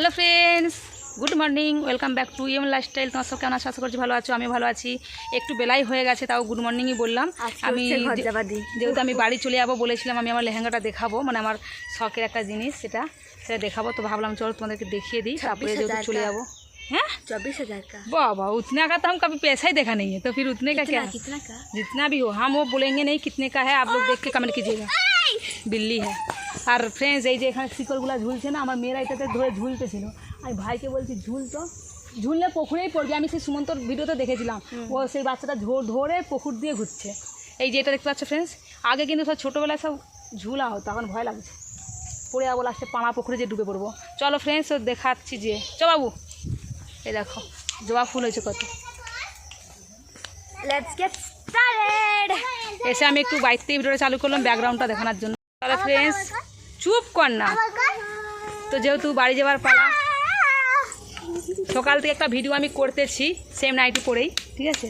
Hello friends, good morning, welcome back to M lifestyle. তোমার সব কেমন আশা করছি ভালো আছো, আমি ভালো আছি। একটু বেলাই হয়ে গেছে, তাও গুড মর্নিংই বললাম। আমি যেহেতু আমি বাড়ি চলে যাবো বলেছিলাম, আমি আমার লেহেঙ্গাটা দেখাবো, মানে আমার শখের একটা জিনিস, সেটা দেখাবো। তো ভাবলাম চলো তোমাদেরকে দেখিয়ে দিই, তারপরে যেহেতু চলে যাবো। हाँ 24,000 का। वाह, उतना का तो हम कभी पैसा ही देखा नहीं है, तो फिर उतने का क्या? कितना का? जितना भी हो हम वो बोलेंगे नहीं कितने का है, आप लोग देख के कमेंट कीजिएगा। बिल्ली है। আর ফ্রেন্ডস, এই যে এখানে শিকড়গুলো ঝুলছে না, আমার মেয়েরা এটাতে ধরে ঝুলতেছিল। আমি ভাইকে বলছি ঝুললে পুকুরেই পড়বে। আমি সেই সুমন্তর ভিডিওতে দেখেছিলাম, ও সেই বাচ্চাটা ধরে পুকুর দিয়ে ঘুরছে। এই যে এটা দেখতে পাচ্ছ ফ্রেন্ডস, আগে কিন্তু সব ছোটোবেলায় সব ঝুলা হতো, এখন ভয় লাগছে পড়ে যাবো লাস্টে পাড়া পুকুরে যে ডুবে পড়বো। চলো ফ্রেন্ডস, ও দেখাচ্ছি যে চ বাবু, এই দেখো জবা ফুল হয়েছে কত। Let's get started. এসে আমি একটু বাইরে থেকে ভিডিওটা চালু করলাম ব্যাকগ্রাউন্ডটা দেখানোর জন্য। তাহলে ফ্রেন্ডস চুপ কর না, তো যেহেতু বাড়ি যাওয়ার পালা, সকাল থেকে একটা ভিডিও আমি করতেছি সেম নাইটি পরেই, ঠিক আছে?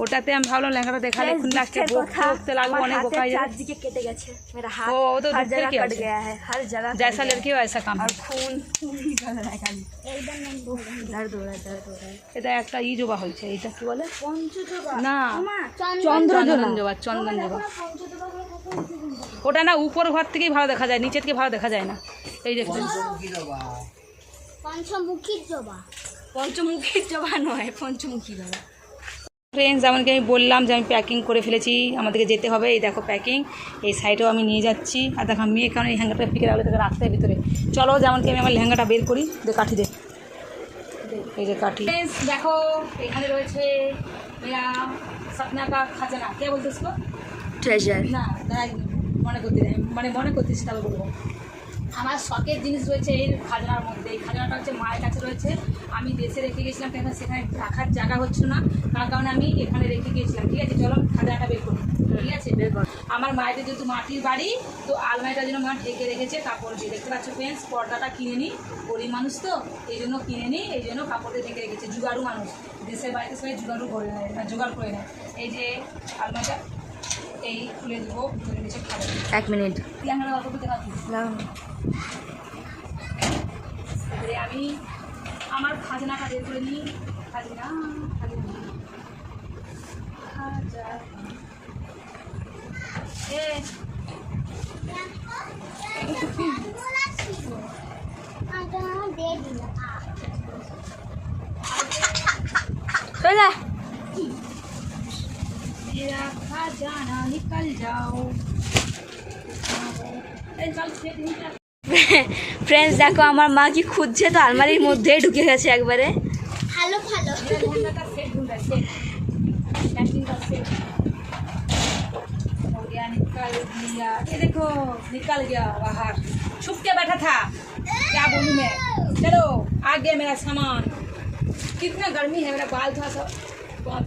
ওটাতে আমি ভাবলাম লেখাটা দেখালে এখন লাস্টে বকতে লাগবে, অনেক বোকা হয়ে যাবে। के केटे गए छे मेरा हाथ, ও তো हर দুঃখের जगह কি कट আছে, गया है, हर जगह जैसा लड़की हो ऐसा काम। और खून निकल रहा है खाली, दर्द हो रहा है। এটা একটা জবা হয়েছে, এটা কি বলে पंचजोबा না, चंद्रजोबा চন্দন জবা। ওটা না উপর ঘর থেকেই ভালো দেখা যায়, নিচের থেকে ভালো দেখা যায় না। এই দেখুন पंचमुखी जोबा नয় पंचमुखी जोबा। ফ্রেন্ডস, যেমনকি আমি বললাম যে আমি প্যাকিং করে ফেলেছি, আমাদেরকে যেতে হবে। এই দেখো প্যাকিং, এই সাইডেও আমি নিয়ে যাচ্ছি। আর দেখো মেয়ে কারণ এই লেহেঙ্গাটা পিকে রাখলে তাকে রাখতে হয় ভিতরে। চলো যেমনকি আমি আমার লেহেঙ্গাটা বের করি, দে কাঠি দে, এই যে কাঠি। ফ্রেন্ডস দেখো, এখানে রয়েছে মেরা সপনা কা খাজানা, কে বলতে इसको? ट्रेजर না মনে করতেছি তাহলে বলবো। আমার শখের জিনিস রয়েছে এই খাজনার মধ্যে। এই খাজনাটা হচ্ছে মায়ের কাছে রয়েছে, আমি দেশে রেখে গেছিলাম, কেন সেখানে রাখার জায়গা হচ্ছিল না, তার কারণে আমি এখানে রেখে গিয়েছিলাম। ঠিক আছে, চলো খাজনাটা বের করি। ঠিক আছে, বের কর। আমার মায়েদের যেহেতু মাটির বাড়ি, তো আলমারিটার জন্য মা ঢেকে রেখেছে কাপড় দিয়ে। দেখতে পাচ্ছ ফ্রেন্ডস, পর্দাটা কিনে নিই, গরিব মানুষ তো এই জন্য কিনে নিই, এই জন্য কাপড় দিয়ে ঢেকে রেখেছে। জুগাড়ু মানুষ, দেশের বাড়িতে সবাই জোগাড়ু করে নেয়, জোগাড় করে নেয়। এই যে আলমারিটা এই খুলে দেবো, ভিতরে নিচে খাবো। 1 मिनट আমি আমার খাজনাটা বের করে নিই। খাজনা चला मेरा खजाना निकल जाओ। फ्रेंड्स देखो আমার মা কি খুঁজছে, তো আলমারির মধ্যেই ঢুকে গেছে একবারে। हेलो लहंगा सेट ढूंढा, सेट पैकिंग का सेट हो गया, निकल गया। ये देखो निकल गया बाहर, छुप के बैठा था, क्या बोलूं मैं। चलो आ गया मेरा सामान। कितना गर्मी है, मेरा बाल थोड़ा सा बहुत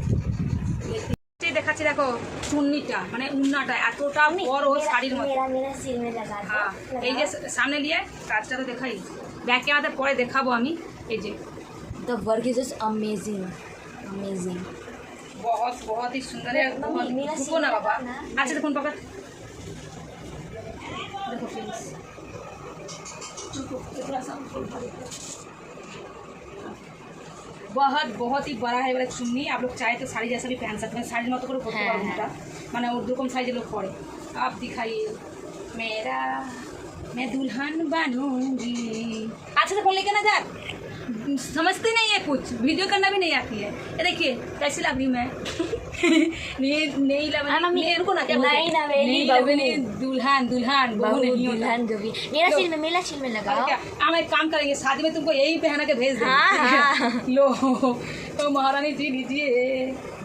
দেখাচ্ছি। দেখো চুন্নিটা মানে উন্নাটা এতটা বড় শাড়ির মতো। হ্যাঁ, এই যে সামনে নিয়ে কাজটা তো দেখাই, ব্যাকে আমাদের পরে দেখাবো আমি। এই যে The work is just amazing, amazing. बहुत ही सुंदर है। रुको ना बाबा, अच्छा देखो पापा, देखो प्लीज थोड़ा सा बहुत ही बड़ा है वाला चुन्नी। आप लोग चाहे तो साड़ी जैसा भी पहन सकते हैं, साड़ी मतो করে করতে পারবেন এটা, মানে ওরকম সাইজে লোক পরে। आप दिखाइए मेरा, मैं दुल्हन बनूंगी। अच्छा तो फोन लेके ना जा, समझते नहीं है, कुछ वीडियो करना भी नहीं आती है। ये देखिए कैसी लग रही मैं। नहीं लग रही, रुको ना, क्या नहीं दुल्हन दुल्हन बहू नहीं होता। दुल्हन जो भी मेरा सिर में लगा। हम एक काम करेंगे, शादी में तुमको यही पहना के भेज देंगे। हाँ। लो तो महारानी जी लीजिए,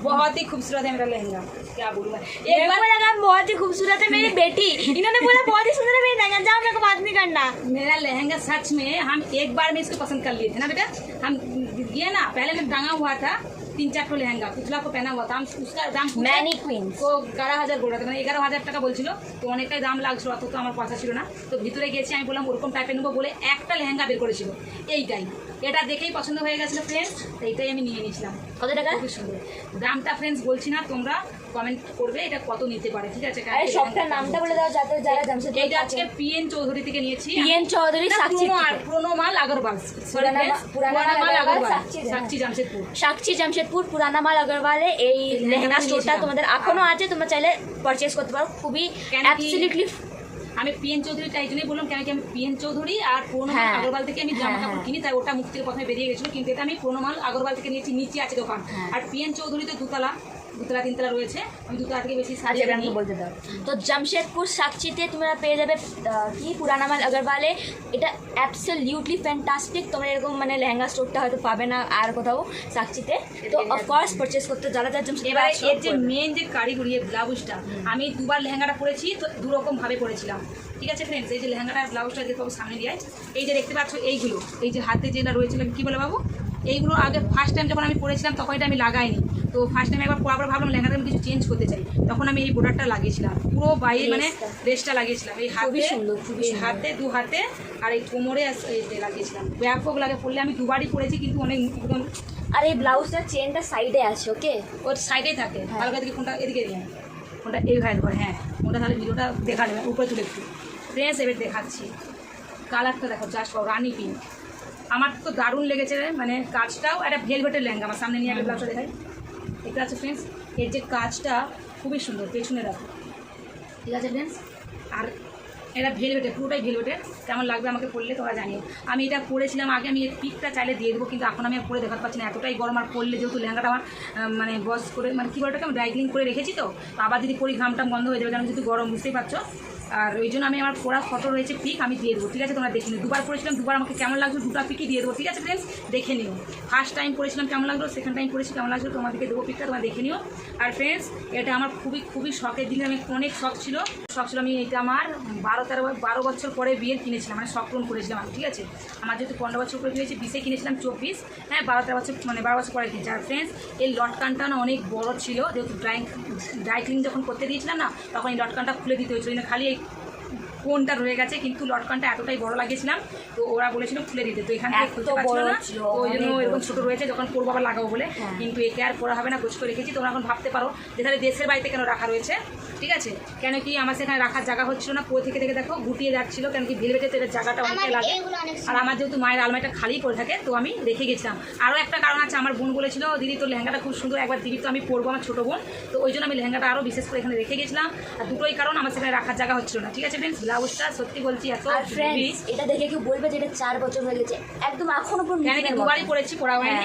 बहुत ही खूबसूरत है मेरा लहंगा, क्या बोलूँ मैं। एक बार लगा बहुत ही खूबसूरत है मेरी बेटी, इन्होंने बोला बहुत ही सुंदर है मेरी लहंगा, जाओ मेरे को बात नहीं करना। मेरा लहंगा सच में हम एक बार में इसको पसंद कर लिए थे ना बेटा। हम ये ना पहले में टांगा हुआ था 3-4 ठो लहंगा, पुतला को पहना हुआ था। हम उसका दाम मैनी क्वीन তো 11,000 বলে মানে 11,000 টাকা বলছিল, তো অনেকটাই দাম লাগছিল, অত তো আমার পয়সা ছিল না। তো ভিতরে গেছি, আমি বললাম ওরকম টাইপের নেবো বলে একটা লেহেঙ্গা বের করেছিল এইটাই। এটা দেখেই পছন্দ হয়ে গেছিলো ফ্রেন্ডস, এইটাই আমি নিয়ে নিয়েছিলাম। কত টাকা? খুব সুন্দর দামটা ফ্রেন্ডস বলছি না, তোমরা কমেন্ট করবে এটা কত নিতে পারে, ঠিক আছে? আরে শপটার নামটা বলে দাও যাতে যারা জামশেদপুর এইটা আজকে পিএন চৌধুরী থেকে নিয়েছি। পিএন চৌধুরী সাক্ষী পুরনো মাল আগরওয়াল, পুরানা মাল আগরওয়াল, সাক্ষী জামশেদপুর, সাক্ষী জামশেদপুর পুরানা মাল আগরওয়ালে এই লেহেঙ্গা স্টোরটা তোমাদের এখনো আছে, তোমরা চাইলে পারচেজ করতে পারো। খুবই অ্যাবসলিউটলি আমি পিএন চৌধুরী তাই জন্যই বললাম, কেন কি আমি পিএন চৌধুরী আর পুরনো মাল আগরওয়াল থেকে আমি জামা কাপড় কিনি, তাই ওটা মুখ থেকে প্রথমে বেরিয়ে গেছিলো, কিন্তু এটা আমি পুরনো মাল আগরওয়াল থেকে নিয়েছি, নিচে আছে দোকান। আর পিএন চৌধুরী তো দুতলা তিনতলা রয়েছে, আমি দুতলা থেকে বেশি সাজিয়ে বলতে দাও। তো জামশেদপুর সাক্ষীতে তোমরা পেয়ে যাবে কি পুরানা মাল আগরওয়ালে, এটা অ্যাবসলিউটলি ফ্যান্টাস্টিক। তোমরা এরকম মানে লেহেঙ্গা স্টোরটা হয়তো পাবে না আর কোথাও সাক্ষীতে, তো অফকোর্স পারচেস করতে যারা জামশেদপুর। এবারে এর যে মেন যে কারিগরি ব্লাউজটা, আমি দুবার লেহেঙ্গাটা পরেছি, তো দুরকম ভাবে পরেছিলাম, ঠিক আছে ফ্রেন্ডস? এই যে লেহেঙ্গাটার ব্লাউজটা দেখো সামনে দিয়ে, এই যে দেখতে পাচ্ছ এইগুলো, এই যে হাতে যেটা রয়েছিল কি বলে বাবু, এইগুলো আগে ফার্স্ট টাইম যখন আমি পরেছিলাম তখন এটা আমি লাগাইনি, তো ফার্স্ট টাইম একবার পরার পর ভাবলাম লেহেঙ্গাটা আমি কিছু চেঞ্জ করতে চাই, তখন আমি এই বোর্ডারটা লাগিয়েছিলাম, পুরো বাইরে মানে ড্রেসটা লাগিয়েছিলাম, এই হাতে এই হাতে দু হাতে আর এই কোমরে লাগিয়েছিলাম, ব্যাপক লাগে। পরলে আমি দুবারই পরেছি, কিন্তু অনেক একদম। আর এই ব্লাউজটার চেনটা সাইডে আছে, ওকে ওর সাইডেই থাকে, হালকা দিকে ফোনটা এদিকে দিয়ে, ফোনটা এই ভাই ধরে, হ্যাঁ ওটা তাহলে ভিডিওটা দেখা নেবে উপরে তুলে একটু ফ্রেন্ডস। এবার দেখাচ্ছি কালারটা দেখো, জাস্ট রানি পিঙ্ক, আমার তো দারুণ লেগেছে, মানে কাজটাও একটা ভেলভেটের লেহেঙ্গা। আমার সামনে নিয়ে আগে ব্লাউজটা দেখাই, দেখতে আছে ফ্রেন্ডস, এর যে কাজটা খুবই সুন্দর, পেছনে রাখো, ঠিক আছে ফ্রেন্ডস? আর এটা ভেলভেটের, পুরোটাই ভেলভেটের, কেমন লাগবে আমাকে পরলে তোমরা জানিও। আমি এটা পরেছিলাম আগে, আমি এর পিকটা চাইলে দিয়ে দেবো, কিন্তু এখন আমি আর পরে দেখাতে পারছি না, এতটাই গরম। আর পরলে যেহেতু লেহেঙ্গাটা আমার মানে বস করে মানে কী বলটাকে আমি ড্রাই ক্লিন করে রেখেছি, তো আবার যদি পরি ঘামটা বন্ধ হয়ে যাবে, কারণ যেহেতু গরম, বুঝতেই পারছো। আর ওই জন্য আমি আমার পরা ফটো রয়েছে পিক, আমি দিয়ে দেবো, ঠিক আছে? তোমরা দেখে নিও, দুবার পরেছিলাম, দুবার আমাকে কেমন লাগলো দুটো পিকই দিয়ে দেবো, ঠিক আছে ফ্রেন্ডস? দেখে নিও, ফার্স্ট টাইম পরেছিলাম কেমন লাগলো, সেকেন্ড টাইম পরেছি কেমন লাগলো, তোমাদেরকে দেবো পিকটা, তোমরা দেখে নিও। আর ফ্রেন্ডস এটা আমার খুবই শখের দিনে, আমি অনেক শখ ছিল আমি এটা আমার 12 বছর পরে বিয়ের কিনেছিলাম, মানে শখ পূরণ করেছিলাম আমি, ঠিক আছে? আমার যেহেতু 15 বছর পরে বিয়েছে, 20-এ কিনেছিলাম, 24, হ্যাঁ 12-13 বছর মানে 12 বছর পরে কিনেছি। আর ফ্রেন্ডস এই লটকানটা না অনেক বড় ছিল, যেহেতু ড্রাই ক্লিন যখন করতে দিয়েছিলাম না, তখন এই লটকানটা খুলে দিতে হয়েছিল, খালি এই কোনটা রয়ে গেছে, কিন্তু লটকানটা এতটাই বড় লাগিয়েছিলাম, তো ওরা বলেছিল খুলে দিতে, তো এখান থেকে খুলতে পারছিল না, ওই জন্য এরকম ছোটো রয়েছে, যখন করবো আবার লাগাবো বলে, কিন্তু একে আর পরা হবে না, গোছ করে রেখেছি। তোমরা এখন ভাবতে পারো যে তাহলে দেশের বাড়িতে কেন রাখা রয়েছে, ঠিক আছে? কেন কি আমার সেখানে রাখার জায়গা হচ্ছিল না, থেকে দেখো গুটিয়ে যাচ্ছিলো, কেন কি ভেলভেটের এর জায়গাটা অনেকটাই লাগে, আর আমার যেহেতু মায়ের আলমারিটা খালি পড়ে থাকে, তো আমি রেখে গেছিলাম। আরও একটা কারণ আছে, আমার বোন বলেছিল দিদি তোর লেহেঙ্গাটা খুব সুন্দর, একবার দিদি তো আমি পরবো, আমার ছোটো বোন, তো ওই জন্য আমি লেহেঙ্গাটা আরও বিশেষ করে এখানে রেখে গেছিলাম। আর দুটোই কারণ আমার সেখানে রাখার জায়গা হচ্ছিল না, ঠিক আছে ফ্রেন্ডস? ব্লাউজটা সত্যি বলছি এত ফ্রেন্ডস, এটা দেখে কেউ বলবে যে এটা 4 বছর হয়ে গেছে, একদম এখনো পর্যন্ত কেন কি দুবারই পরেছি, পরা হয়নি।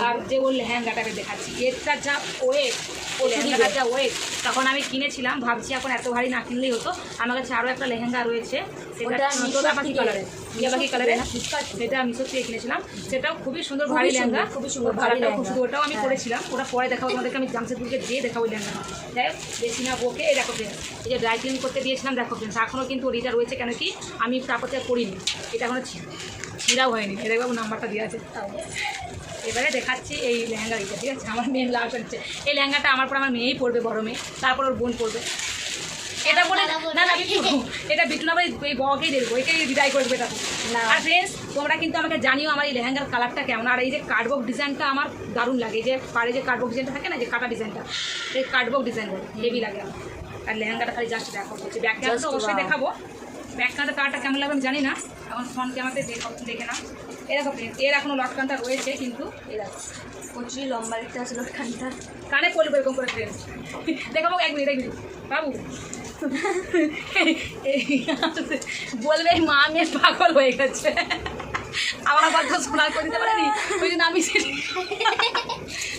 আর যে ওর লেহেঙ্গাটাকে দেখাচ্ছি, এটা যা ওয়েট, ও লেহেঙ্গাটা যা ওয়েট, তখন আমি কিনেছিলাম, ভাবছি এখন এত ভারী না কিনলেই হতো। আমার কাছে আরও একটা লেহেঙ্গা রয়েছে, সেটা টিয়াপাখি কালারের, সেটা মিশো থেকে কিনেছিলাম, সেটাও খুবই সুন্দর ভারী লেহেঙ্গা, খুবই সুন্দর ভাড়াটাও খুব সুন্দর, ওটাও আমি করেছিলাম, ওটা পরে দেখাবো তোমাদেরকে, আমি জামশেদপুরকে যেয়ে দেখাবো লেহেঙ্গা। যাই হোক বেশি না বকে, এই দেখো ফ্রেন্ডস, এই যে ড্রাই ক্লিন করতে দিয়েছিলাম, দেখো ফ্রেন্ডস এখনও কিন্তু ওইটা রয়েছে, কেন কি আমি তারপর করিনি, এটা এখনো ছিঁড়াও হয়নি, এটা বাবু নাম্বারটা দেওয়া আছে। এবারে দেখাচ্ছি এই লেহেঙ্গাটা, ঠিক আছে? আমার মেয়ের লাভ হচ্ছে এই লেহেঙ্গাটা, আমার পর আমার মেয়েই পরবে, বড় মেয়ে, তারপর ওর বোন পরবে। এটা বলে না আমি এটা বিটু না ভাই এই বউকেই দেখবো, এটাই বিদায় করবে এটা। আর ফ্রেন্ডস তোমরা কিন্তু আমাকে জানিও আমার এই লেহেঙ্গার কালারটা কেমন, আর এই যে কার্ডবক ডিজাইনটা আমার দারুণ লাগে, যে পাড়ে যে কার্ডবক ডিজাইনটা থাকে না, যে কাটা ডিজাইনটা, এই কার্ডবক ডিজাইন হেভি লাগে আমার। আর লেহেঙ্গাটা খালি জাস্ট দেখো, বলছি ব্যাক ক্যামেরা তো অবশ্যই দেখাবো, ব্যাক ক্যামেরা কালারটা কেমন লাগবে আমি জানি না, এখন ফ্রন্ট ক্যামেরাতে দেখে না। এরকম এর এখনো লটকানটা রয়েছে, কিন্তু এরকম প্রচুর লম্বা একটা আছে লটকানটা, কানে পড়বে এরকম করে ফ্রেন্ডস। দেখাবো এক মিনিট বাবু, বলবে মা মেয়ে পাগল হয়ে গেছে, আমার কথা শোনা করে দিতে পারেনি, ওই জন্য আমি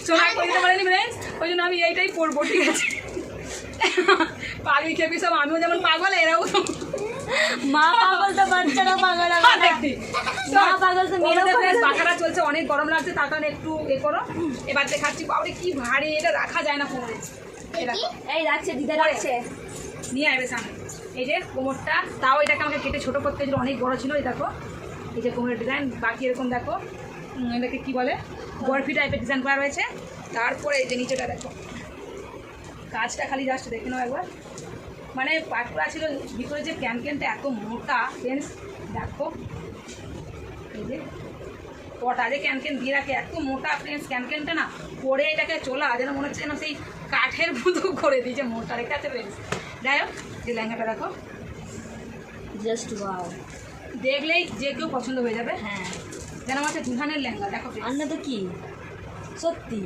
শোনা করে দিতে পারিনি ফ্রেন্ডস, ওই জন্য আমি এইটাই পড়বো, ঠিক আছে? পাগলি খেপি সব, আমিও যেমন পাগল, এরাও মা পাগল তো বাচ্চারা পাগল, মা পাগল তো মেয়েরাও পাখাটা চলছে, অনেক গরম লাগছে, তার কারণে একটু এ করো। এবার দেখাচ্ছি, বাবরে কি ভারী, এটা রাখা যায় না ফোনে, এই রাখছে দিদা রাখছে, নিয়ে আসবে সামনে। এই যে কোমরটা, তাও এটাকে আমাকে কেটে ছোটো করতে হয়েছিল, অনেক বড় ছিল, এই দেখো এই যে কোমরের ডিজাইন, বাকি এরকম দেখো এটাকে কী বলে বরফি টাইপের ডিজাইন করা রয়েছে। তারপরে এই যে নিচেটা দেখো, কাজটা খালি জাস্ট দেখে নাও একবার, মানে পাটকরা ছিল, ভিতরে যে ক্যানটা এত মোটা ফ্রেন্ডস দেখো, এই যে পটা যে ক্যান দিয়ে রাখে এত মোটা ফ্রেন্ডস, ক্যানটা না পরে এটাকে চলা যেন মনে হচ্ছে যেন সেই কাঠের মতো করে দিয়েছে মোটা রেখে আছে বেশ। যাই হোক, যে লেহেঙ্গাটা দেখো, জাস্ট ওয়াও। দেখলেই যে কেউ পছন্দ হয়ে যাবে। হ্যাঁ, যেন আমার হচ্ছে দুধানের লেহেঙ্গা। দেখো আর না তো কি, সত্যি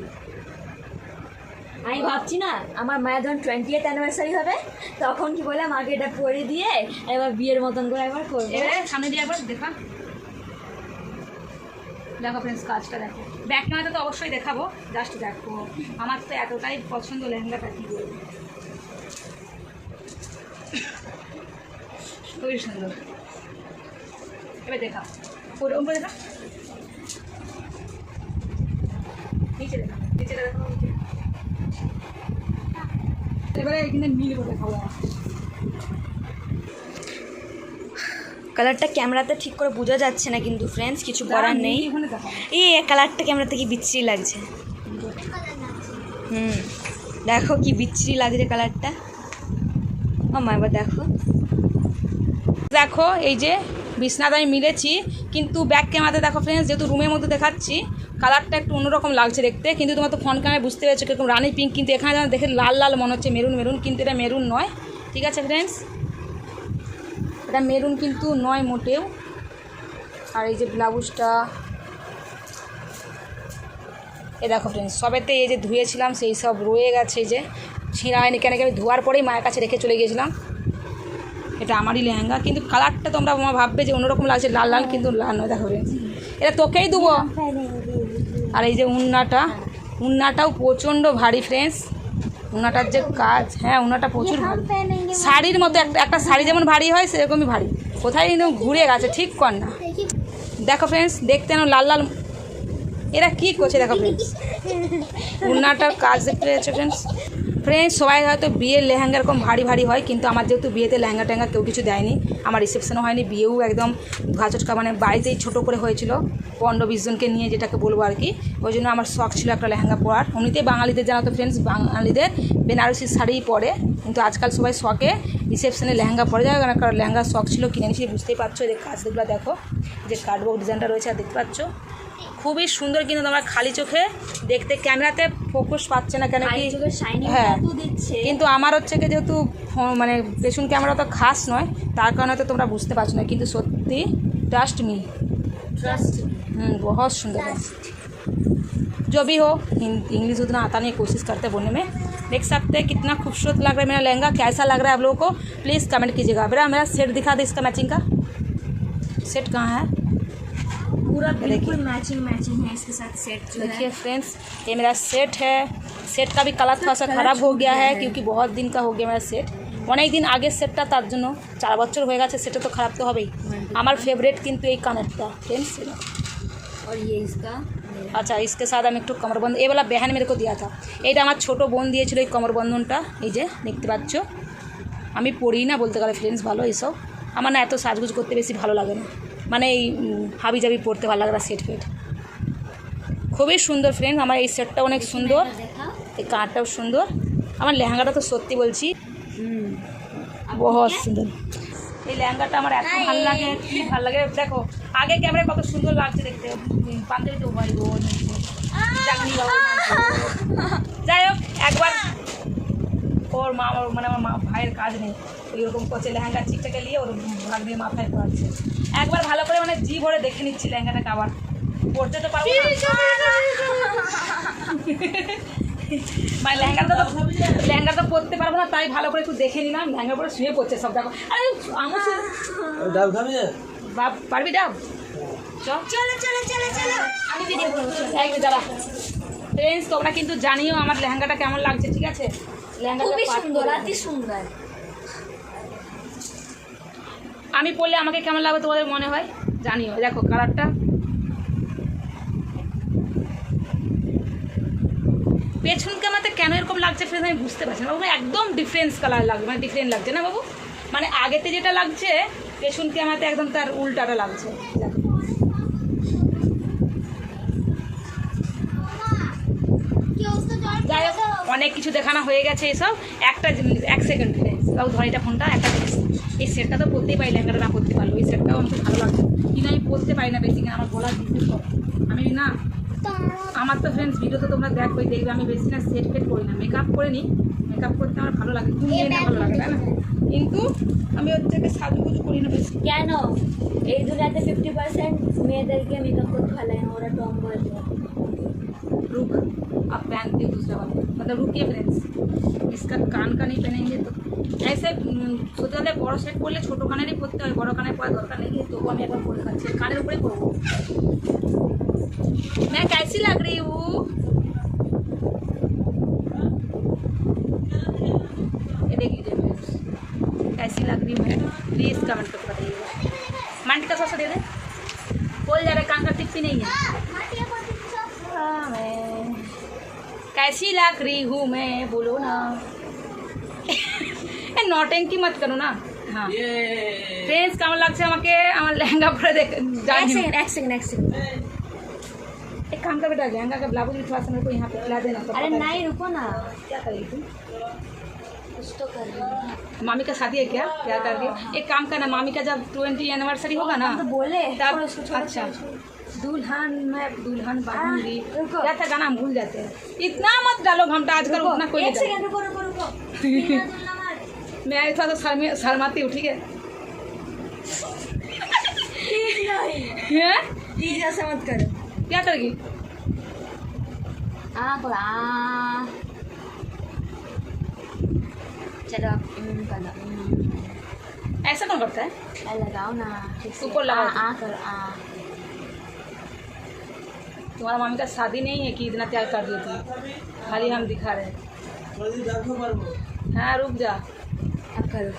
আমি ভাবছি না আমার মায়ের যখন 20th অ্যানিভার্সারি হবে তখন কি বলে মাকে এটা পরে দিয়ে এবার বিয়ের মতন করে একবার করবো। এবারে সামনে দিয়ে একবার দেখা। দেখো ফ্রেন্ডস, কাজটা দেখো। ব্যাক ক্যামেরাতে তো অবশ্যই দেখাবো, জাস্ট দেখো। আমার তো এতটাই পছন্দ লেহেঙ্গাটা, কি বলবো, খুবই সুন্দর। এবার দেখা, ওরকম করে দেখা, নিচে দেখা, নিচেটা দেখো, নিচে। এবারে এখানে মিলবো, দেখাবো। কালারটা ক্যামেরাতে ঠিক করে বোঝা যাচ্ছে না কিন্তু ফ্রেন্ডস, কিছু করার নেই। এখানে দেখো, এই কালারটা ক্যামেরাতে কি বিচ্ছিরি লাগছে। দেখো কি বিচ্ছিরি লাগছে কালারটা। মা এবার দেখো, দেখো এই যে বিছনাটা আমি মিলেছি, কিন্তু ব্যাক ক্যামেরাতে দেখো ফ্রেন্ডস, যেহেতু রুমের মধ্যে দেখাচ্ছি, কালারটা একটু অন্যরকম লাগছে দেখতে। কিন্তু তোমার তো ফোন ক্যামেরায় বুঝতে পেরেছো কিরকম রানি পিঙ্ক, কিন্তু এখানে যেন দেখে লাল লাল মনে হচ্ছে মেরুন মেরুন, কিন্তু এটা মেরুন নয়। ঠিক আছে ফ্রেন্ডস, এটা মেরুন কিন্তু নয় মোটেও। আর এই যে ব্লাউজটা, এ দেখো ফ্রেন্ডস, সবেতে এই যে ধুয়েছিলাম সেই সব রয়ে গেছে, এই যে ছিঁড়া হয়নি, কেন কি আমি ধোয়ার পরেই মায়ের কাছে রেখে চলে গিয়েছিলাম। এটা আমারই লেহেঙ্গা, কিন্তু কালারটা তোমরা ভাববে যে অন্যরকম লাগছে, লাল লাল, কিন্তু লাল নয়। দেখো ফ্রেন্ডস, এটা তোকেই দেবো। আর এই যে উন্নাটাও প্রচণ্ড ভারী ফ্রেন্ডস, উন্নাটার যে কাজ, হ্যাঁ উন্নাটা প্রচুর ভারী, শাড়ির মতো। একটা শাড়ি যেমন ভারী হয় সেরকমই ভারী, কোথায় কিন্তু ঘুরে গেছে, ঠিক কর না। দেখো ফ্রেন্ডস, দেখতে না লাল লাল, এরা কী করছে দেখো ফ্রেন্ডস, উন্নাটার কাজ দেখতে পেয়েছো ফ্রেন্ডস। সবাই হয়তো বিয়ের লেহেঙ্গা এরকম ভারী ভারী হয়, কিন্তু আমার যেহেতু বিয়েতে লেহেঙ্গা টেহেঙ্গা কেউ কিছু দেয়নি, আমার রিসেপশনও হয়নি, বিয়েও একদম ঘাচটকা, মানে বাড়িতেই ছোটো করে হয়েছিল 15-20 জনকে নিয়ে, যেটাকে বলবো আর কি। ওই জন্য আমার শখ ছিল একটা লেহেঙ্গা পরার। এমনিতেই বাঙালিদের জানো তো ফ্রেন্ডস, বাঙালিদের বেনারসি শাড়িই পরে, কিন্তু আজকাল সবাই শখে রিসেপশনে লেহেঙ্গা পরে যায়। কারণ একটা লেহেঙ্গার শখ ছিল, কিনে নিয়েছি। বুঝতেই পারছো যে কাজগুলো দেখো, যে কার্ডবোর্ড ডিজাইনটা রয়েছে, আর দেখতে পাচ্ছ খুবই সুন্দর। কিন্তু তোমরা খালি চোখে দেখতে ক্যামেরাতে ফোকাস পাচ্ছে না, কেন কি, হ্যাঁ, কিন্তু আমার হচ্ছে কি, যেহেতু মানে পেছন ক্যামেরা তো খাস নয়, তার কারণে তো তোমরা বুঝতে পারছো না, কিন্তু সত্যি ट्रस्ट मी, बहुत सुंदर है। जो भी हो, इंग्लिश उतना आता नहीं, कोशिश करते बोलने में। देख सकते हैं कितना खूबसूरत लग रहा है मेरा लहंगा, कैसा लग रहा है आप लोगों को प्लीज़ कमेंट कीजिएगा। मेरा सेट दिखा दे, इसका मैचिंग का सेट कहाँ है, पूरा बिल्कुल मैचिंग है इसके साथ सेट। देखिए फ्रेंड्स, ये मेरा सेट है। सेट का भी कलर थोड़ा सा ख़राब हो गया है, क्योंकि बहुत दिन का हो गया मेरा सेट। অনেক দিন আগে সেটটা, তার জন্য 4 বছর হয়ে গেছে, সেটা তো খারাপ তো হবেই। আমার ফেভারিট কিন্তু এই কানেরটা फ्रेंड्स। और ये इसका, আচ্ছা इसके साथ আমি একটু কমরবন্ধ, এই वाला बहन मेरे को दिया था। এইটা আমার ছোটো বোন দিয়েছিল, এই কমরবন্ধনটা, এই যে দেখতে পাচ্ছ। আমি পড়ি না বলতে গেলে ফ্রেন্ডস ভালো এইসব, আমার না এত সাজগুজ করতে বেশি ভালো লাগে না, মানে এই হাবি জাবি পড়তে ভালো লাগে না, সেট ফেট। খুবই সুন্দর ফ্রেন্ডস, আমার এই সেটটা অনেক সুন্দর, এই কাঁটাও সুন্দর, আমার লেহেঙ্গাটা তো সত্যি বলছি বহুত সুন্দর। এই লেহেঙ্গাটা আমার এত ভালো লাগে, কি ভালো লাগে। দেখো আগে ক্যামেরায় কত সুন্দর লাগছে দেখতে, পাঞ্জাবি তো ভাই গো, যাই হোক, একবার ওর মা, মানে আমার মা ভাইয়ের কাজ নেই, ওইরকম করছে লেহেঙ্গা চিকটাকে নিয়ে ওর ভাগ দিয়ে মাথায় পড়াচ্ছে। একবার ভালো করে মানে জি ভরে দেখে নিচ্ছি লেহেঙ্গাটাকে, আবার পড়তে তো পারবো না। মানে লেহেঙ্গা তো পরতে পারবো না, তাই ভালো করে একটু দেখে নিলাম। লেহেঙ্গার পরে শুয়ে পড়ছে সব, দেখো। আরে আমার পারবি ডাব, চলো চলো চলো চলো, আমি ভিডিও করবো। দাঁড়া ফ্রেন্ডস, তোমরা কিন্তু জানিও আমার লেহেঙ্গাটা কেমন লাগছে, ঠিক আছে? লেহেঙ্গাটা খুবই সুন্দর, অতি সুন্দর। আমি পরলে আমাকে কেমন লাগবে তোমাদের মনে হয় জানিও। দেখো কালারটা, পেছন ক্যামেরাতে কেন এরকম লাগছে ফ্রেন্ডস আমি বুঝতে পারছি না বাবু, একদম ডিফারেন্স কালার লাগছে, মানে ডিফারেন্ট লাগছে না বাবু, মানে আগেতে যেটা লাগছে পেছন ক্যামেরাতে একদম তার উল্টাটা লাগছে। যাই হোক, অনেক কিছু দেখানো হয়ে গেছে এসব। এক সেকেন্ড তাও ধর এটা ফোনটা, একটা জিনিস, এই সেটটা তো পরতেই পারি, লেহেঙ্গাটা না পরতে পারলো, এই সেটটাও আমাকে ভালো লাগছে, কিন্তু আমি পরতে পারি না বেশি, আমার গলার বিশেষ, আমি না আমার তো ফ্রেন্ডস ভিডিও তো তোমরা দেখোই, দেখবে আমি বেশি না সেট ফেট করি না, মেকআপ করে নিই। মেকআপ করতে আমার ভালো লাগে, তুমি না ভালো লাগে তাই না, কিন্তু আমি হচ্ছে সাজুগুজু করি না বেশি। কেন এই দুনিয়াতে 50% মেয়েদেরকে মেকআপ করতে ভালো লাগে না, ওরা টম বয়। रुक अब पहनती हूँ दूसरा वाला, मतलब रुकिए फ्रेंड्स, इसका कान का नहीं पहनेंगे तो ऐसे सोते वाले बड़ो सेट করলে ছোটো কানেরই পরতে হয়, বড় কানের পরার দরকার নেই, তবু আমি একবার পরে খাচ্ছি, কানের উপরেই পরবো। मैं कैसी लग रही हूँ? ये देखिए फ्रेंड्स, कैसी लग रही हूँ मैं, प्लीज़ कमेंट करके बताइएगा। मंट का सॉस दे दे, बोल जा रहा है, कान का टिप भी नहीं है। हाँ, मैं कैसी लग रही हूँ मैं, बोलो ना। নটেঙ্কি মত করো না। হ্যাঁ ফ্রেন্ডস, কেমন লাগছে আমাকে আমার লেহেঙ্গা পরে দেখ। एक सेकंड एक काम कर बेटा, लहंगा का ब्लाउज भी थोड़ा सा मेरे को यहाँ पे खिला देना। अरे नहीं रुको ना, क्या करेगी तुम? कुछ तो कर रही हूँ। मामी का शादी है क्या? क्या कर रही हो? एक काम करना, मामी का जब 20 एनिवर्सरी होगा ना, तो बोले तब छोड़ो उसको, छोड़ो, अच्छा छोड़ो। दुल्हन मैं दुल्हन बनूंगी। रुको। क्या था गाना, हम भूल जाते हैं। इतना मत डालो घंटा, आजकल उतना कोई एक नहीं डालता। सेकंड रुको बिना दुल्ला मत। मैं थोड़ा सा शर्माती हूँ, ठीक है? ठीक नहीं, हैं? ठीक ऐसे मत करो। क्या करेगी? बोला चलो कर दो। ऐसा कौन करता है? लगाओ ना ठीक से। ऊपर लगाओ। करो तुम्हारा मामी का शादी नहीं है कि इतना त्याग कर दिए तुम, खाली हम दिखा रहे हैं। हाँ रुक जा, अब करो।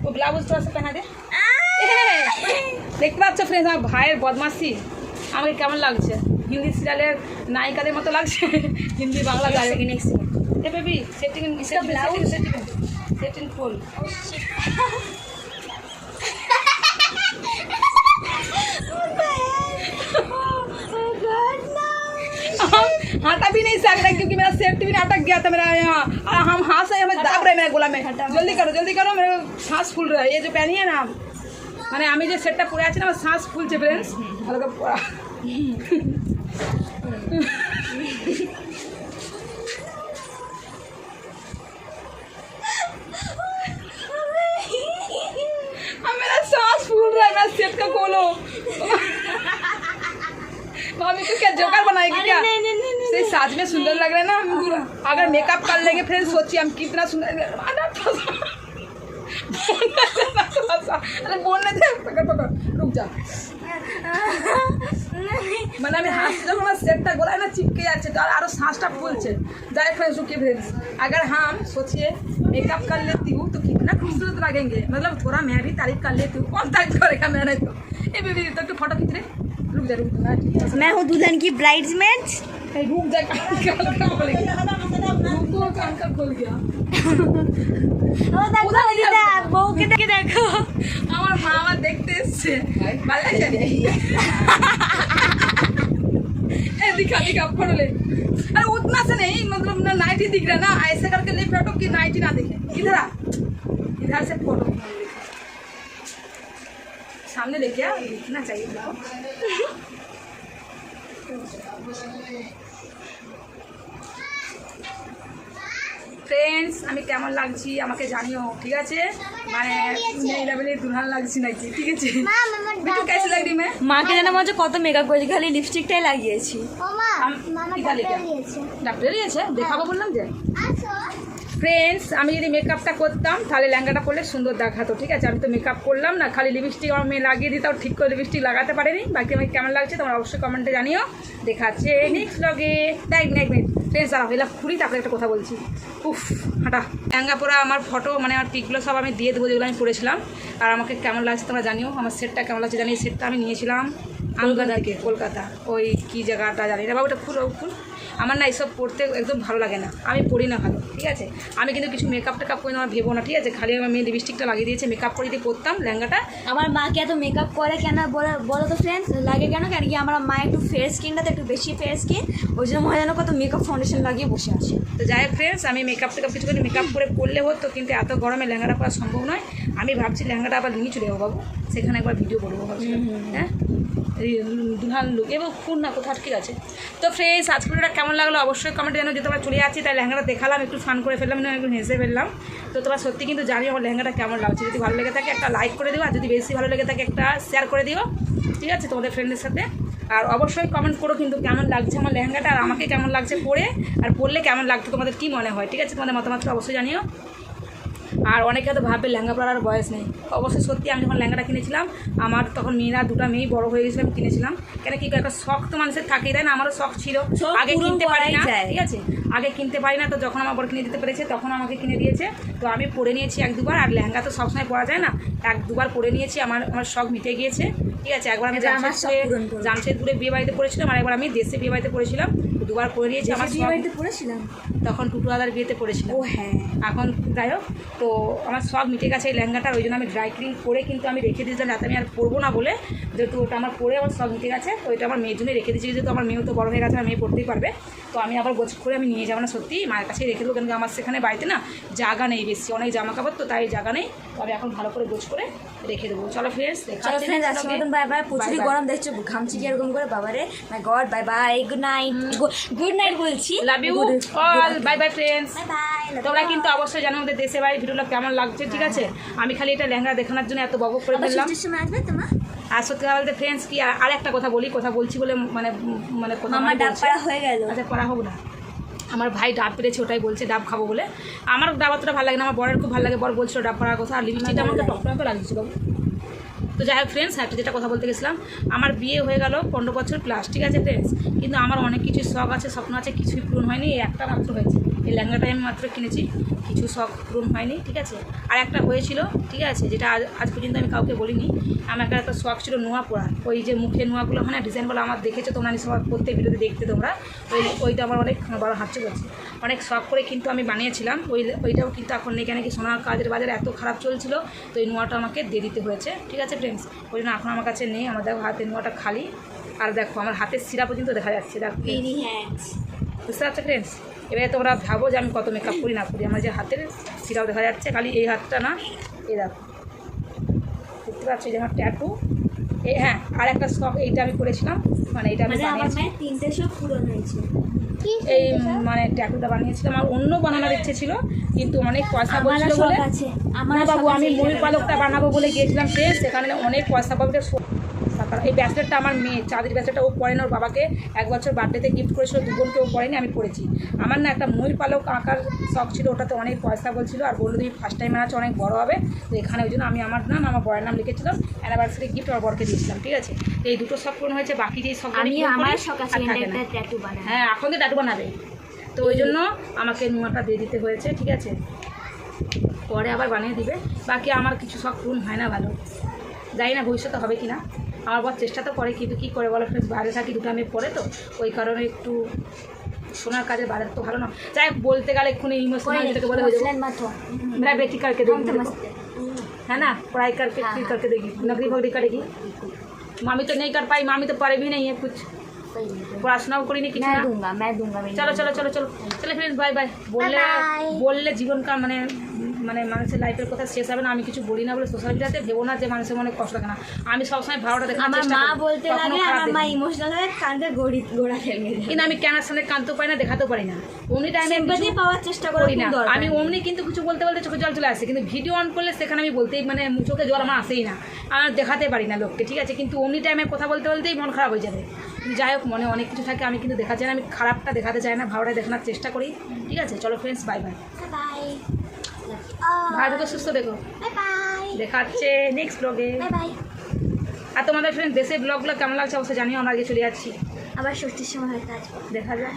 वो ब्लाउज थोड़ा सा पहना दे। দেখতে পাচ্ছ ফ্রেন্ডস, আমার ভাইয়ের বদমাসি আমাকে কেমন লাগছে, হিন্দি সিরিয়ালের নায়িকাদের মতো লাগছে। হিন্দি বাংলা গায়ে नेक्स्ट এ বেবি সেটিং, इसका ब्लाउज সেটিং ফুল। हटा भी नहीं सकता क्योंकि मेरा सेफ्टी भी अटक गया था मेरा यहाँ, और हम हाथ से हमें दाब रहे मेरा गोला में। जल्दी करो मेरे सांस फूल रहा है। ये जो पहनी है ना, মানে আমি যে সেটটা পরে আছি না, আমার শ্বাস ফুলছে ফ্রেন্ডস, হালকা পড়া। मेरा सांस फूल रहा है, मेरा सेट का खोलो। भाभी को क्या जोकर बनाएगी क्या? सही साज में सुंदर लग रहे हैं ना हम। अगर मेकअप कर लेंगे फ्रेंड्स, सोचिए हम कितना सुंदर। अरे बोलने दे, पकड़ रुक जा। মানে আমি হাসছি যখন আমার সেটটা গলায় না চিপকে যাচ্ছে, তো আরও শ্বাসটা ফুলছে। যাই फ्रेंड्स, रुकिए फ्रेंड्स, अगर हम सोचिए मेकअप कर लेती हूँ तो कितना खूबसूरत लगेंगे, मतलब थोड़ा मैं भी तारीफ कर लेती हूँ, कौन तारीफ करेगा मैंने तो। ये बेबी तो एक फोटो खींच रहे, रुक जा मैं हूँ दुल्हन की ब्राइड्समेड्स। रुक जा, कान का खोल गया, रुको कान का खोल गया। বউ কে দেখে দেখো, আমার মা আমার দেখতে এসছে, ভালো লাগছে। दिखा फोटो ले। अरे उतना से नहीं, मतलब ना नाइटी दिख रहा ना, ऐसे करके ले फोटो की नाइटी ना दिखे। इधर आ, इधर से फोटो सामने लेके आ, दिखना चाहिए देखो। ফ্রেন্ডস, আমি কেমন লাগছি আমাকে জানিও, ঠিক আছে? মানে এই লেভেলে দুলহান লাগছি নাকি, ঠিক আছে? বিটু कैसी लग रही मैं? মাকে যেন মনে হচ্ছে কত মেকআপ করেছি, খালি লিপস্টিকটাই লাগিয়েছি। ডাক্তার নিয়েছে, দেখাবো বললাম যে। ফ্রেন্ডস, আমি যদি মেকআপটা করতাম তাহলে লেহেঙ্গাটা পরলে সুন্দর দেখাতো, ঠিক আছে? আমি তো মেকআপ করলাম না, খালি লিপস্টিক আমার মেয়ে লাগিয়ে দিতাম, ঠিক করে লিপস্টিক লাগাতে পারেনি। বাকি আমাকে কেমন লাগছে তোমরা অবশ্যই কমেন্টে জানিও। দেখাচ্ছে নেক্সট ব্লগে। এক মিনিট ফ্রেন্ডস, দাঁড়াও, এলা খুঁড়ি, তারপরে একটা কথা বলছি। উফ, হাঁটা। লেহেঙ্গা পরা আমার ফটো, মানে আমার পিকগুলো সব আমি দিয়ে দেবো, যেগুলো আমি পড়েছিলাম। আর আমাকে কেমন লাগছে তোমরা জানিও, আমার সেটটা কেমন লাগছে জানি। সেটটা আমি নিয়েছিলাম কলকাতা থেকে, কলকাতা ওই কী জায়গাটা জানি না, বাবু ওটা ফুল আমার না এইসব পড়তে একদম ভালো লাগে না, আমি পড়ি না ভালো, ঠিক আছে? আমি কিন্তু কিছু মেকআপ টেকআপ করি না, আমার ভেবো না, ঠিক আছে? খালি আমার মেয়ে লিপস্টিকটা লাগিয়ে দিয়েছে, মেকআপ করে দিয়ে পরতাম লেহেঙ্গাটা। আমার মাকে এত মেকআপ করে কেন বলো তো ফ্রেন্ডস, লাগে কেন কি আমার মা একটু ফেয়ার স্কিনটা তো একটু বেশি ফেয়ার স্কিন, ওই জন্য মনে যেন কত মেকআপ ফাউন্ডেশন লাগিয়ে বসে আছে। তো যাই হোক ফ্রেন্ডস, আমি মেকআপ টেকআপ কিছু করে মেকআপ করে পরলে হতো, কিন্তু এত গরমে লেহেঙ্গাটা পরা সম্ভব নয়। আমি ভাবছি লেহেঙ্গাটা আবার নিয়ে চলে যাবো বাবু, সেখানে একবার ভিডিও করবো ভাবছি। হ্যাঁ দুলহান লুক এবং খুন না কোথাও ঠিক আছে। তো ফ্রেন্ডস আজকে ভিডিওটা কেমন লাগলো অবশ্যই কমেন্টে জানো। যে তোমরা চলে যাচ্ছি তাই লেহেঙ্গাটা দেখালাম, একটু ফান করে ফেললাম না, একটু হেসে ফেললাম। তো তোমরা সত্যি কিন্তু জানি আমার লেহেঙ্গাটা কেমন লাগছে। যদি ভালো লেগে থাকে একটা লাইক করে দিও, আর যদি বেশি ভালো লেগে থাকে একটা শেয়ার করে দিও, ঠিক আছে তোমাদের ফ্রেন্ডের সাথে। আর অবশ্যই কমেন্ট করো কিন্তু কেমন লাগছে আমার লেহেঙ্গাটা, আর আমাকে কেমন লাগছে পরে, আর পরলে কেমন লাগতো তোমাদের কী মনে হয়, ঠিক আছে তোমাদের মতামত অবশ্যই জানিও। আর অনেকে তো ভাববে লেহেঙ্গা পরার বয়স নেই, অবশ্যই সত্যি আমি যখন লেহেঙ্গাটা কিনেছিলাম আমার তখন মেয়েরা দুটো মেয়েই বড় হয়ে গেছিলাম, কিনেছিলাম কেন কি একটা শখ তো মানুষের থাকেই, তাই না? আমারও শখ ছিল, আগে কিনতে পারি না, ঠিক আছে আগে কিনতে পারি না, তো যখন আমার বড় কিনে দিতে পেরেছে তখন আমাকে কিনে দিয়েছে। তো আমি পরে নিয়েছি এক দুবার, আর লেহেঙ্গা তো সবসময় পরা যায় না, এক দুবার পরে নিয়েছি, আমার শখ মিটে গিয়েছে, ঠিক আছে। একবার আমি জামশেদপুরে বিয়ে বাড়িতে পড়েছিলাম, আর একবার আমি দেশে বিয়ে বাড়িতে পড়েছিলাম, দুবার পরে নিয়েছি। আমার বিয়ে বাড়িতে পড়েছিলাম তখন টুটু দাদার বিয়েতে পড়েছিলাম। ও হ্যাঁ, এখন যাই হোক, তো আমার সব মিটে গেছে এই লেহেঙ্গাটার, ওই জন্য আমি ড্রাই ক্লিন করে কিন্তু আমি রেখে দিয়েছিলাম, যাতে আমি আর পরবো না বলে, যেহেতু ওটা আমার পরে আমার সব মিটে গেছে, তো ওইটা আমার মেয়ের জন্য রেখে দিয়েছি, যেহেতু আমার মেয়েও তো বড় হয়ে গেছে, আর মেয়ে পড়তেই পারবে। তো আমি আবার গোছ করে আমি নিয়ে যাবো না, সত্যি মায়ের কাছেই রেখে দেবো, কেন আমার সেখানে বাড়িতে না জায়গা নেই বেশি, অনেক জামা কাপড়, তো তাই জায়গা নেই, তো আমি এখন ভালো করে গোছ করে রেখে দেবো। চলো ফ্রেন্ডস, বাই বাই। প্রচুর গরম দেখছো, ঘামছি কি এরকম করে, বাবারে my God, bye bye, good night, good night বলছি, love you all, bye bye friends. Bye bye. তোমরা কিন্তু অবশ্যই জানো আমাদের দেশে বাড়ির ভিডিওটা কেমন লাগছে, ঠিক আছে। আমি খালি এটা লেহেঙ্গা দেখানোর জন্য এত বক করে ফেললাম। আর সত্যি কথা বলতে ফ্রেন্ডস কি আর একটা কথা বলছি বলে মানে কথা হয়ে গেল। আচ্ছা পড়া হোক না, আমার ভাই ডাব পেরেছে, ওটাই বলছে ডাব খাবো বলে। আমার ডাব অতটা ভালো লাগে না, আমার বরের খুব ভালো লাগে, বর বলছিল ডাব পড়ার কথা, আর লিপস্টিকটা আমাকে টকটকে লাগছিল। তো যাই হোক ফ্রেন্ডস, একটা যেটা কথা বলতে গেছিলাম, আমার বিয়ে হয়ে গেল 15 বছর প্লাস, ঠিক আছে ফ্রেন্ডস, কিন্তু আমার অনেক কিছু শখ আছে, স্বপ্ন আছে, কিছুই পূরণ হয়নি, এই একটা মাত্র হয়েছে, এই লেহেঙ্গাটাই আমি মাত্র কিনেছি, কিছু শখ পূরণ হয়নি, ঠিক আছে। আর একটা হয়েছিল, ঠিক আছে, যেটা আজ পর্যন্ত আমি কাউকে বলিনি, আমার একটা শখ ছিল নোয়া পড়ার, ওই যে মুখে নোয়াগুলো হয় না ডিজাইনগুলো, আমার দেখেছো তোমরা সবাই প্রত্যেক ভিডিওতে দেখতে তোমরা, ওইটা আমার অনেক বড় হাতছে করছে, অনেক শখ করে কিন্তু আমি বানিয়েছিলাম, ওইটাও কিন্তু এখন নেই, কেন কি সোনার কাজের বাজারে এত খারাপ চলছিল, তো এই নোয়াটা আমাকে দিয়ে দিতে হয়েছে, ঠিক আছে ফ্রেন্ডস, ওই জন্য এখন আমার কাছে নেই। আমার দেখো হাতের নোয়াটা খালি, আর দেখো আমার হাতের শিরা পর্যন্ত দেখা যাচ্ছে, দেখো বুঝতে পারছো ফ্রেন্ডস। এবারে তোমরা ভাবো যে আমি কত মেকআপ করি না করি, আমার যে হাতের শিরাও দেখা যাচ্ছে, খালি এই হাতটা না, এই দেখো দেখতে পাচ্ছি যে আমার ট্যাটু, এই হ্যাঁ, আর একটা শখ এইটা আমি করেছিলাম, মানে এটা আমি তিনটে শখ পূরণ হয়েছে, এই মানে ট্যাটুটা বানিয়েছিলাম। আর অন্য বানানোর ইচ্ছে ছিল, কিন্তু অনেক পয়সা বলছিল বলে, না বাবু আমি ময়ূর পালকটা বানাবো বলে গিয়েছিলাম ফ্রেন্ডস, সেখানে অনেক পয়সা বলতে। এই ব্যাসলেটটা আমার মেয়ে চাঁদের ব্যাসলেটটা ও পরে না, ওর বাবাকে 1 বছর বার্থডেতে গিফট করেছিল, 2 বোনকে ও পড়েনি, আমি পড়েছি। আমার না একটা ময়ূর পালক আঁকার শখ ছিল, ওটাতে অনেক পয়সা বলছিল, আর বললো তুমি ফার্স্ট টাইম বানাচ্ছ অনেক বড় হবে, তো এখানে ওই জন্য আমি আমার নাম আমার বরের নাম লিখেছিলাম, অ্যানিভার্সারি গিফট আমার বরকে দিয়েছিলাম, ঠিক আছে। তো এই দুটো শখ পূরণ হয়েছে, বাকি যেই শখ হ্যাঁ এখন তো ট্যাটু বানাবে, তো ওই জন্য আমাকে নোয়াটা দিয়ে দিতে হয়েছে, ঠিক আছে, পরে আবার বানিয়ে দিবে। বাকি আমার কিছু শখ পূরণ হয় না, ভালো জানি না ভবিষ্যতে হবে কি না, আমার বর চেষ্টা তো করে, কিন্তু কী করে বলো ফ্রেন্ডস, বাইরে থাকি, দুটো আমি পরে, তো ওই কারণে একটু সোনার কাজে বাইরে তো ভালো না। যাই বলতে গেলে এক্ষুনি ইমোশনাল যেটাকে বলে হয়ে যাবো, मेरा बेटी करके देगी, है ना, पढ़ाई करके देगी, नौकरी वोकरी करेगी। मामी तो नहीं कर पाई, मामी तो पढ़े भी नहीं है कुछ, পড়াশোনাও করিনি কিছু না। চলো চলো চলো চলো চলো ফ্রেন্ডস, বাই বাই। বললে জীবনকাল মানে মানুষের লাইফের কথা শেষ হবে না। আমি কিছু বলি না বলে সোশ্যাল মিডিয়াতে ভেবো না যে মানুষের মনে কষ্ট থাকে না। আমি সবসময় ভালোটা দেখার চেষ্টা করি। বলতে লাগে আমার মা ইমোশনাল হয়ে কাঁদে গোড়া ফেলে, কিন্তু আমি ক্যামেরার সামনে কাঁদতেও পারি না, দেখাতেও পারি না। অমনি টাইমে পাওয়ার চেষ্টা করি না আমি, অমনি কিন্তু কিছু বলতে বলতে চোখে জল চলে আসে, কিন্তু ভিডিও অন করলে সেখানে আমি বলতেই মানে চোখে জল আমার আসেই না, আর দেখাতে পারি না লোককে, ঠিক আছে। কিন্তু অমনি টাইমে কথা বলতে বলতেই মন খারাপ হয়ে যাবে। যাই হোক, মনে অনেক কিছু থাকে, আমি কিন্তু দেখা যায় না, আমি খারাপটা দেখাতে চাই না, ভালোটা দেখানোর চেষ্টা করি, ঠিক আছে। চলো ফ্রেন্ডস, বাই বাই। ভালো থেকো, সুস্থ দেখো, দেখা হচ্ছে নেক্সট ব্লগে। আর তোমাদের ফ্রেন্ড দেশের ব্লগগুলো কেমন লাগছে অবশ্যই জানিও, আমরা আগে চলে যাচ্ছি, আবার ষষ্ঠীর সময় হয়তো আসবো, দেখা যায়।